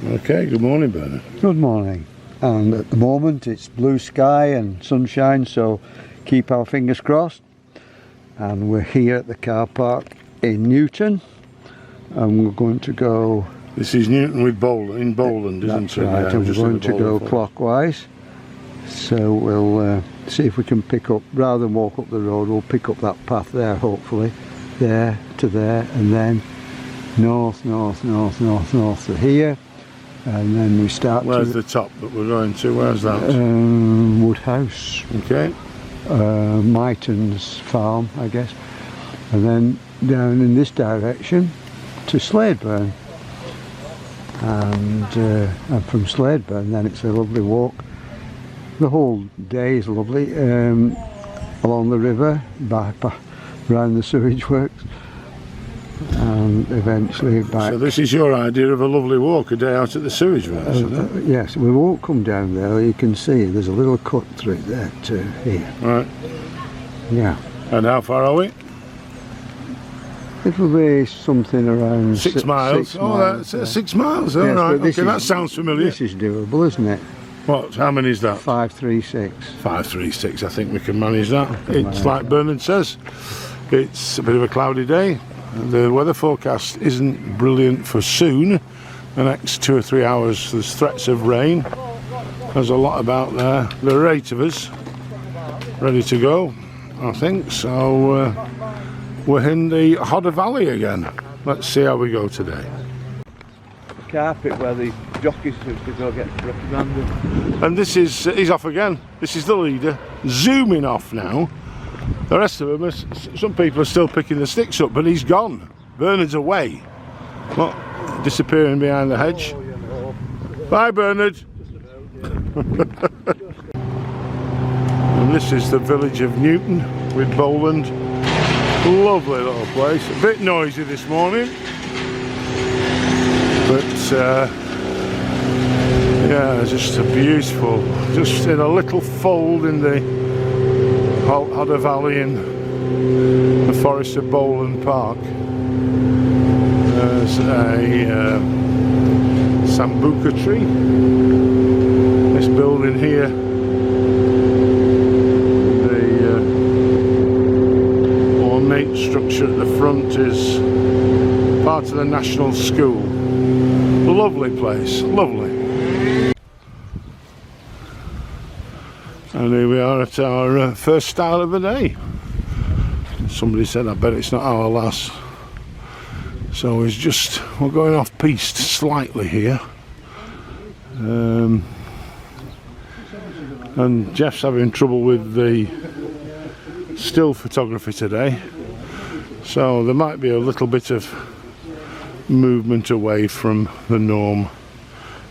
Okay, good morning, Bernard. Good morning. And at the moment it's blue sky and sunshine, so keep our fingers crossed. And we're here at the car park in Newton, and we're going to go... This is Newton with Bowland, isn't That's it? right, Yeah, and we're going to go Forest. clockwise. So we'll see if we can pick up, rather than walk up the road, we'll pick up that path there, hopefully. There to there, and then north to here. And then we start. Where's the top that we're going to? Where's that? Woodhouse. Okay. Myton's farm, I guess. And then down in this direction to Slaidburn. And from Slaidburn then it's a lovely walk. The whole day is lovely. Along the river, around the sewage works. And eventually back. So this is your idea of a lovely walk, a day out at the sewage works, isn't it? Yes, we won't come down there. You can see there's a little cut through there to here. Right. Yeah. And how far are we? It'll be something around 6 miles. 6 Oh, miles, that's 6 miles. All yes, right. but Okay, that sounds familiar. This is doable, isn't it? What? How many is that? 536. 536. I think we can manage that. manage It's like Bernard says. It's a bit of a cloudy day. The weather forecast isn't brilliant for soon. The next 2 or 3 hours there's threats of rain. There's a lot about there. There are 8 of us ready to go, I think. So we're in the Hodder Valley again. Let's see how we go today. The carpet where the jockeys used to go get reprimanded. And this is, he's off again. This is the leader, zooming off now. The rest of them, some people are still picking the sticks up, but he's gone. Bernard's away. What? Disappearing behind the hedge. Bye, Bernard. And this is the village of Newton with Bowland. Lovely little place. A bit noisy this morning, but yeah, just a beautiful, just in a little fold in the Hodder Valley in the forest of Bowland Park. There's a sambuca tree. This building here, the ornate structure at the front is part of the National School. Lovely place, lovely. And here we are at our first style of the day. Somebody said, I bet it's not our last. So we're going off piste slightly here. And Jeff's having trouble with the still photography today. So there might be a little bit of movement away from the norm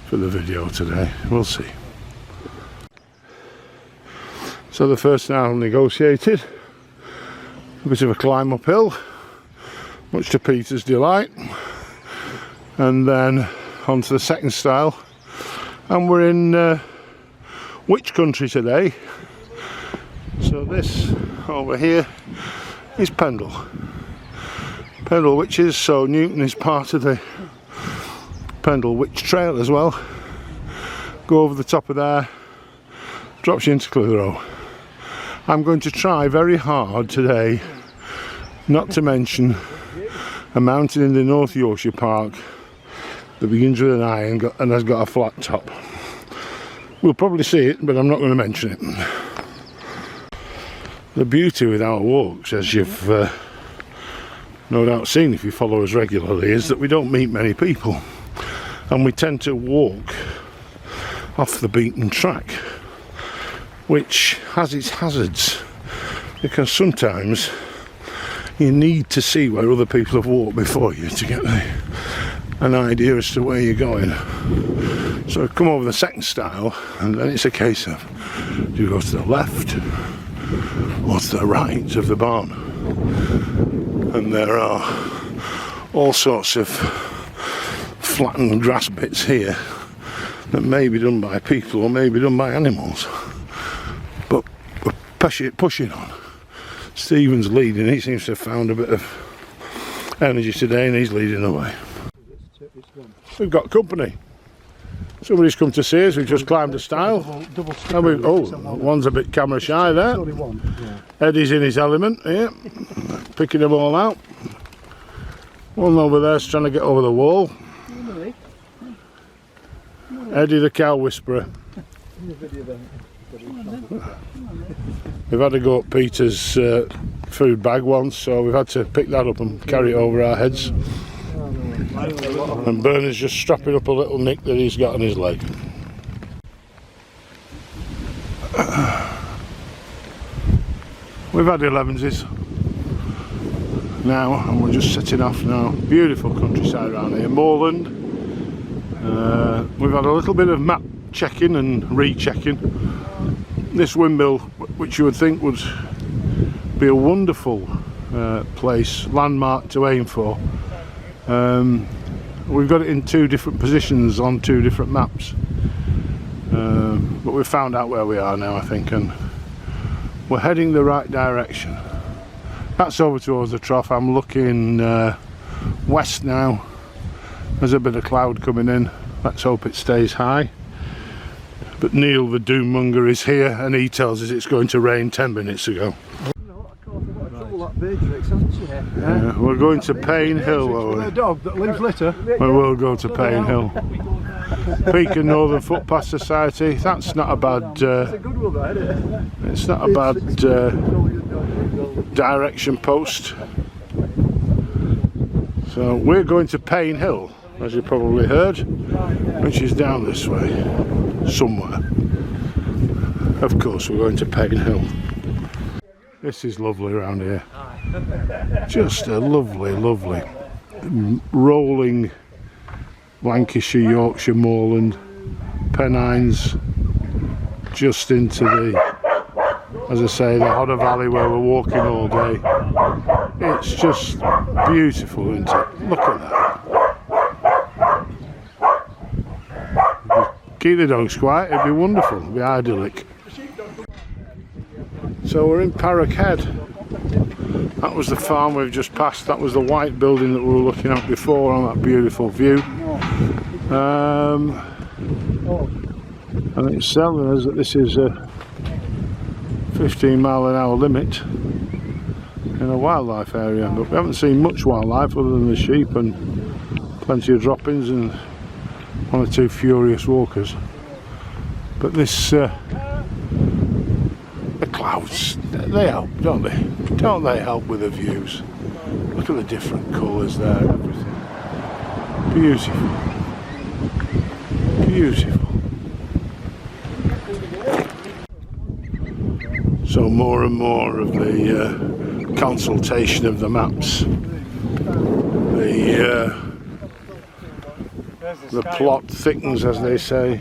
for the video today. We'll see. So the first now negotiated, a bit of a climb uphill, much to Peter's delight, and then on to the second style, and we're in which country today? So this over here is Pendle, which is, so Newton is part of the Pendle Witch Trail as well. Go over the top of there, drops you into Clitheroe. I'm going to try very hard today not to mention a mountain in the North Yorkshire Park that begins with an I and has got a flat top. We'll probably see it, but I'm not going to mention it. The beauty with our walks, as you've no doubt seen if you follow us regularly, is that we don't meet many people, and we tend to walk off the beaten track, which has its hazards, because sometimes you need to see where other people have walked before you to get an idea as to where you're going. So come over the second stile, and then it's a case of, do you go to the left or to the right of the barn? And there are all sorts of flattened grass bits here that may be done by people or may be done by animals. But we're pushing on. Stephen's leading. He seems to have found a bit of energy today and he's leading the way. We've got company. Somebody's come to see us. We've just climbed a stile. Double And one's a bit camera shy there. Only one. Yeah. Eddie's in his element here, picking them all out. One over there's trying to get over the wall. Eddie the cow whisperer. We've had to go up Peter's food bag once, so we've had to pick that up and carry it over our heads. And Bernard's just strapping up a little nick that he's got on his leg. We've had 11s now, and we're just setting off now. Beautiful countryside around here, moorland. We've had a little bit of map checking and rechecking. This windmill, which you would think would be a wonderful place, landmark to aim for. We've got it in 2 different positions on 2 different maps, but we've found out where we are now, I think, and we're heading the right direction. That's over towards the trough. I'm looking west now. There's a bit of cloud coming in. Let's hope it stays high. But Neil the doom-monger is here, and he tells us it's going to rain 10 minutes ago. Yeah, we're going to Payne Hill. A dog that leaves litter. We will go to Payne Hill. Peak and Northern Footpath Society. That's not a bad. It's not a bad direction post. So we're going to Payne Hill, as you probably heard, which is down this way, somewhere. Of course, we're going to Payne Hill. This is lovely around here. Just a lovely, lovely rolling Lancashire, Yorkshire moorland, Pennines, just into the, as I say, the Hodder Valley where we're walking all day. It's just beautiful, isn't it? Look at that. Keep the dogs quiet, it'd be wonderful, it'd be idyllic. So we're in Parrockhead. That was the farm we've just passed. That was the white building that we were looking at before on that beautiful view. And it's telling us that this is a 15-mile-an-hour limit in a wildlife area, but we haven't seen much wildlife other than the sheep and plenty of droppings and 1 or 2 furious walkers. But this the clouds, they help, don't they? Don't they help with the views? Look at the different colours there, everything. Beautiful. Beautiful. So more and more of the consultation of the maps. The plot thickens, as they say.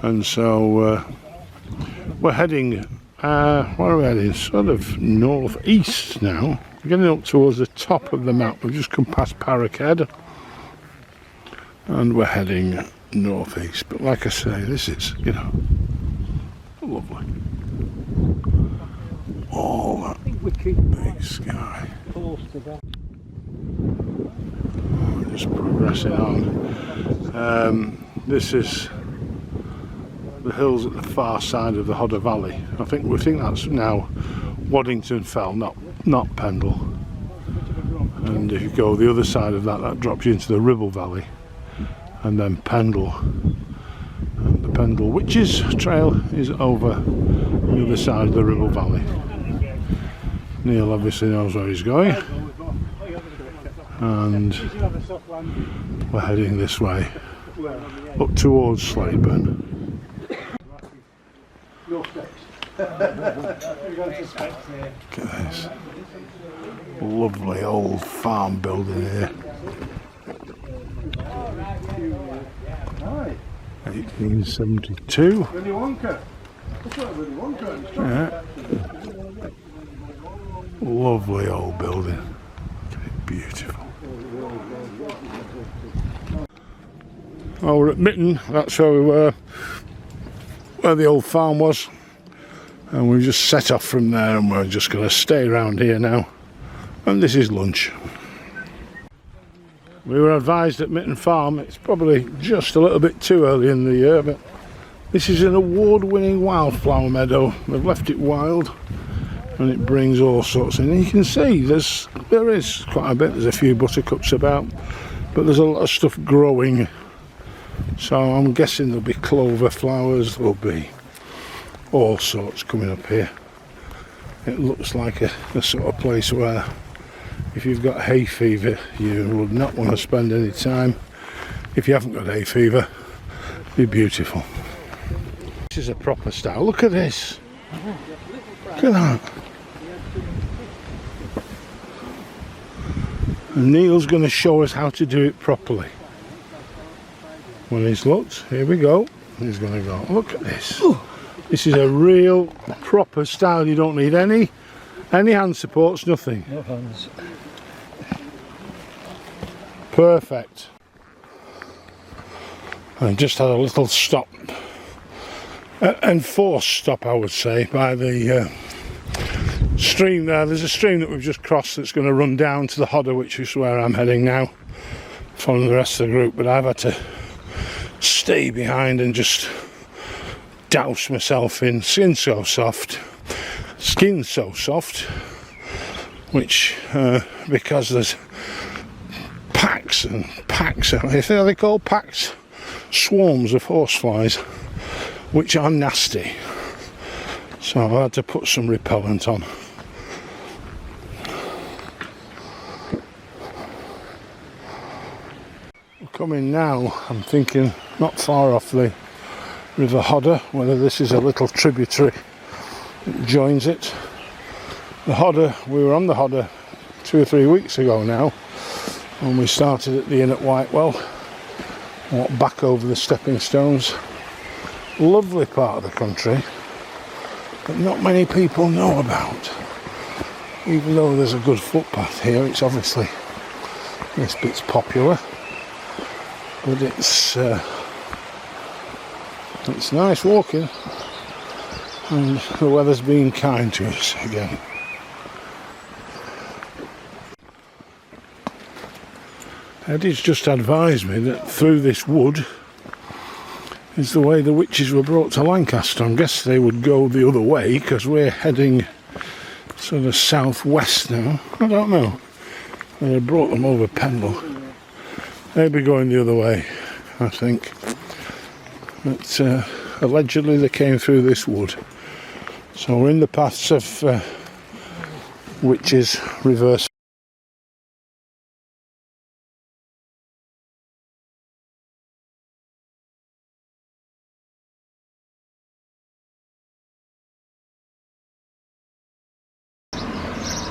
And so we're heading, where are we heading? Sort of north-east now. We're getting up towards the top of the map. We've just come past Parrockhead. And we're heading north-east. But like I say, this is, you know, lovely. All that big sky. Just progressing on. This is the hills at the far side of the Hodder Valley. We think that's now Waddington Fell, not Pendle. And if you go the other side of that, that drops you into the Ribble Valley, and then Pendle. And the Pendle Witches Trail is over the other side of the Ribble Valley. Neil obviously knows where he's going, and we're heading this way up towards Slaidburn. Look at this lovely old farm building here. 1872. Yeah. Lovely old building. Beautiful. Oh, we're at Mitten, that's where we were, where the old farm was, and we've just set off from there, and we're just going to stay around here now, and this is lunch. We were advised at Mitten Farm it's probably just a little bit too early in the year, but this is an award-winning wildflower meadow. They've left it wild and it brings all sorts in. And you can see there is quite a bit. There's a few buttercups about, but there's a lot of stuff growing. So I'm guessing there'll be clover flowers, there'll be all sorts coming up here. It looks like a sort of place where if you've got hay fever you would not want to spend any time. If you haven't got hay fever, it'd be beautiful. This is a proper style. Look at this. Look at that. And Neil's going to show us how to do it properly. When he's looked, here we go. He's going to go, look at this. This is a real proper style. You don't need any hand supports, nothing. No hands. Perfect. I've just had a little stop, enforced stop I would say, by the stream there. There's a stream that we've just crossed that's going to run down to the Hodder, which is where I'm heading now, following the rest of the group, but I've had to stay behind and just douse myself in Skin So Soft, which because there's packs and packs, are they called packs? Swarms of horseflies, which are nasty. So I've had to put some repellent on. We're coming now, I'm thinking, not far off the River Hodder, whether this is a little tributary that joins it. The Hodder, we were on the Hodder 2 or 3 weeks ago now, when we started at the inn at Whitewell, walked back over the stepping stones. Lovely part of the country, but not many people know about. Even though there's a good footpath here, it's obviously, this bit's popular, but it's nice walking, and the weather's been kind to us again. Eddie's just advised me that through this wood is the way the witches were brought to Lancaster. I guess they would go the other way because we're heading sort of southwest now. I don't know. They brought them over Pendle. They'd be going the other way, I think. But allegedly they came through this wood. So we're in the paths of witches reverse.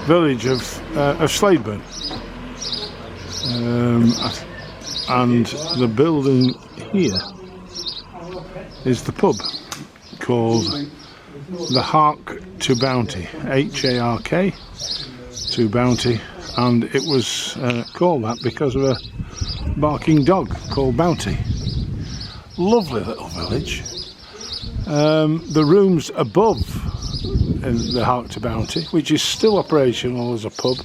Village of Slaidburn, and the building here is the pub called the Hark to Bounty, H-A-R-K to Bounty, and it was called that because of a barking dog called Bounty. Lovely little village. The rooms above in the Hark to Bounty, which is still operational as a pub,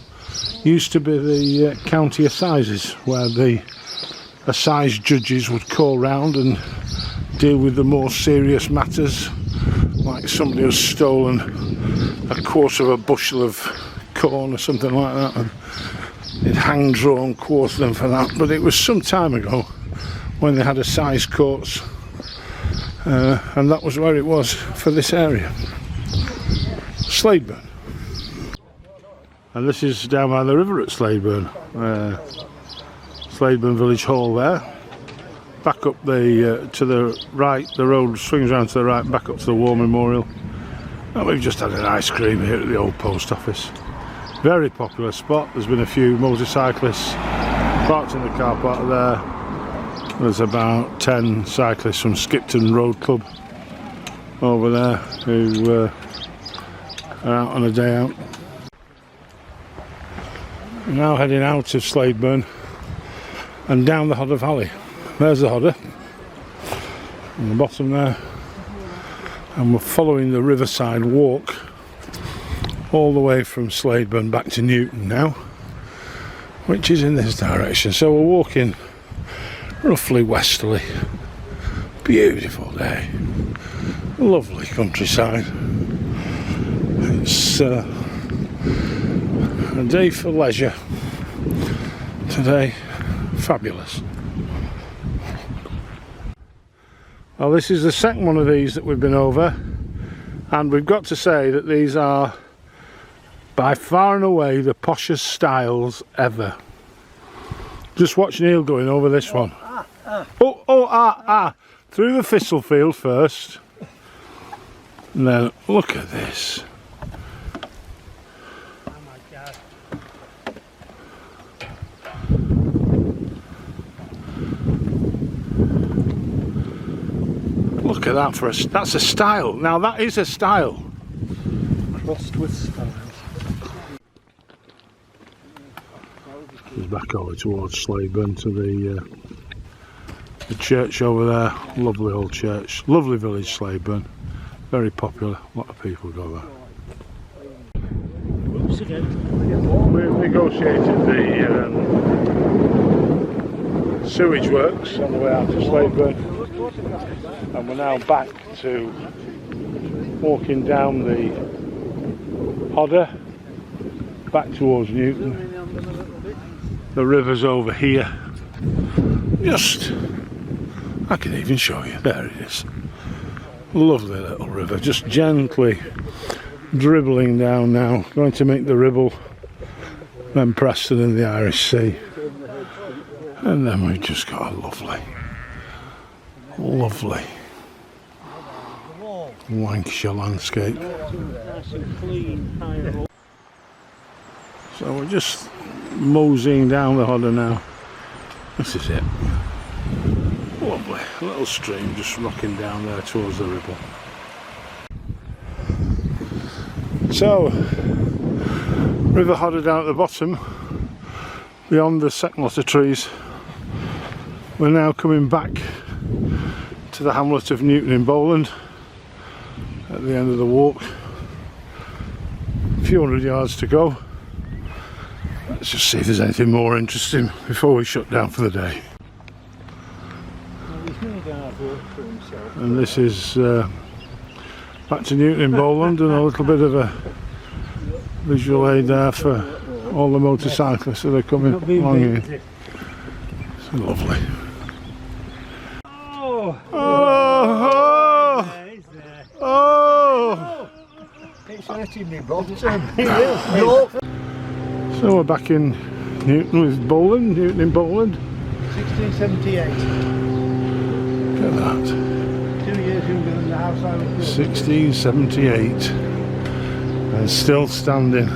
used to be the county assizes, where the assize judges would call round and deal with the more serious matters, like somebody has stolen a quarter of a bushel of corn or something like that, and they'd hang, draw and quarter them for that. But it was some time ago when they had assize courts, and that was where it was for this area. Slaidburn. And this is down by the river at Slaidburn. Slaidburn Village Hall there. Back up the to the right, the road swings around to the right, back up to the War Memorial. And we've just had an ice cream here at the old post office. Very popular spot. There's been a few motorcyclists parked in the car park there. There's about 10 cyclists from Skipton Road Club over there who are out on a day out. We're now heading out of Slaidburn and down the Hodder Valley. There's the Hodder on the bottom there, and we're following the riverside walk all the way from Slaidburn back to Newton now. which is in this direction. So we're walking roughly westerly. Beautiful day, lovely countryside. It's a day for leisure today. Fabulous. Well, this is the second one of these that we've been over, and we've got to say that these are by far and away the poshest styles ever. Just watch Neil going over this one. Through the thistle field first, and then look at this. Oh my God. Look at that for a, that's a style. Now that is a style. Crossed with stars. He's back over towards Slaidburn to the church over there. Lovely old church, lovely village Slaidburn, very popular, a lot of people go there. Oops, again. We've negotiated the sewage works on the way out to Slaidburn, and we're now back to walking down the Hodder back towards Newton. The river's over here. Just, I can even show you, there it is. Lovely little river, just gently dribbling down now, going to make the Ribble, then Preston and the Irish Sea. And then we've just got a lovely Lancashire landscape. Nice and clean, high. So we're just moseying down the Hodder now. This is it. Lovely little stream just rocking down there towards the Ribble. So, River Hodder down at the bottom, beyond the second lot of trees. We're now coming back to the hamlet of Newton in Bowland at the end of the walk. A few hundred yards to go. Let's just see if there's anything more interesting before we shut down for the day. And this is back to Newton in Bowland, and a little bit of a visual aid there for all the motorcyclists that are coming along here. It's lovely. Oh! It's hurting me bottom. It is. So we're back in Newton with Bowland, Newton in Bowland. 1678. Look at that. 2 years younger than the house I was built. 1678. And still standing.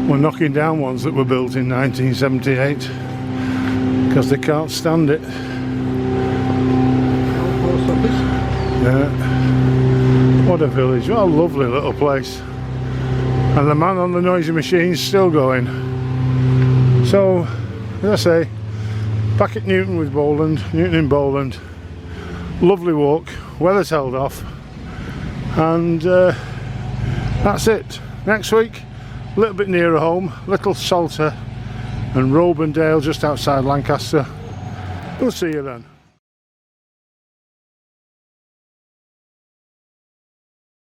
We're knocking down ones that were built in 1978 because they can't stand it. Yeah. What a village, what a lovely little place. And the man on the noisy machine's still going. So, as I say, back at Newton with Bowland, Newton in Bowland. Lovely walk, weather's held off. And that's it. Next week, a little bit nearer home, Little Salter and Robendale just outside Lancaster. We'll see you then.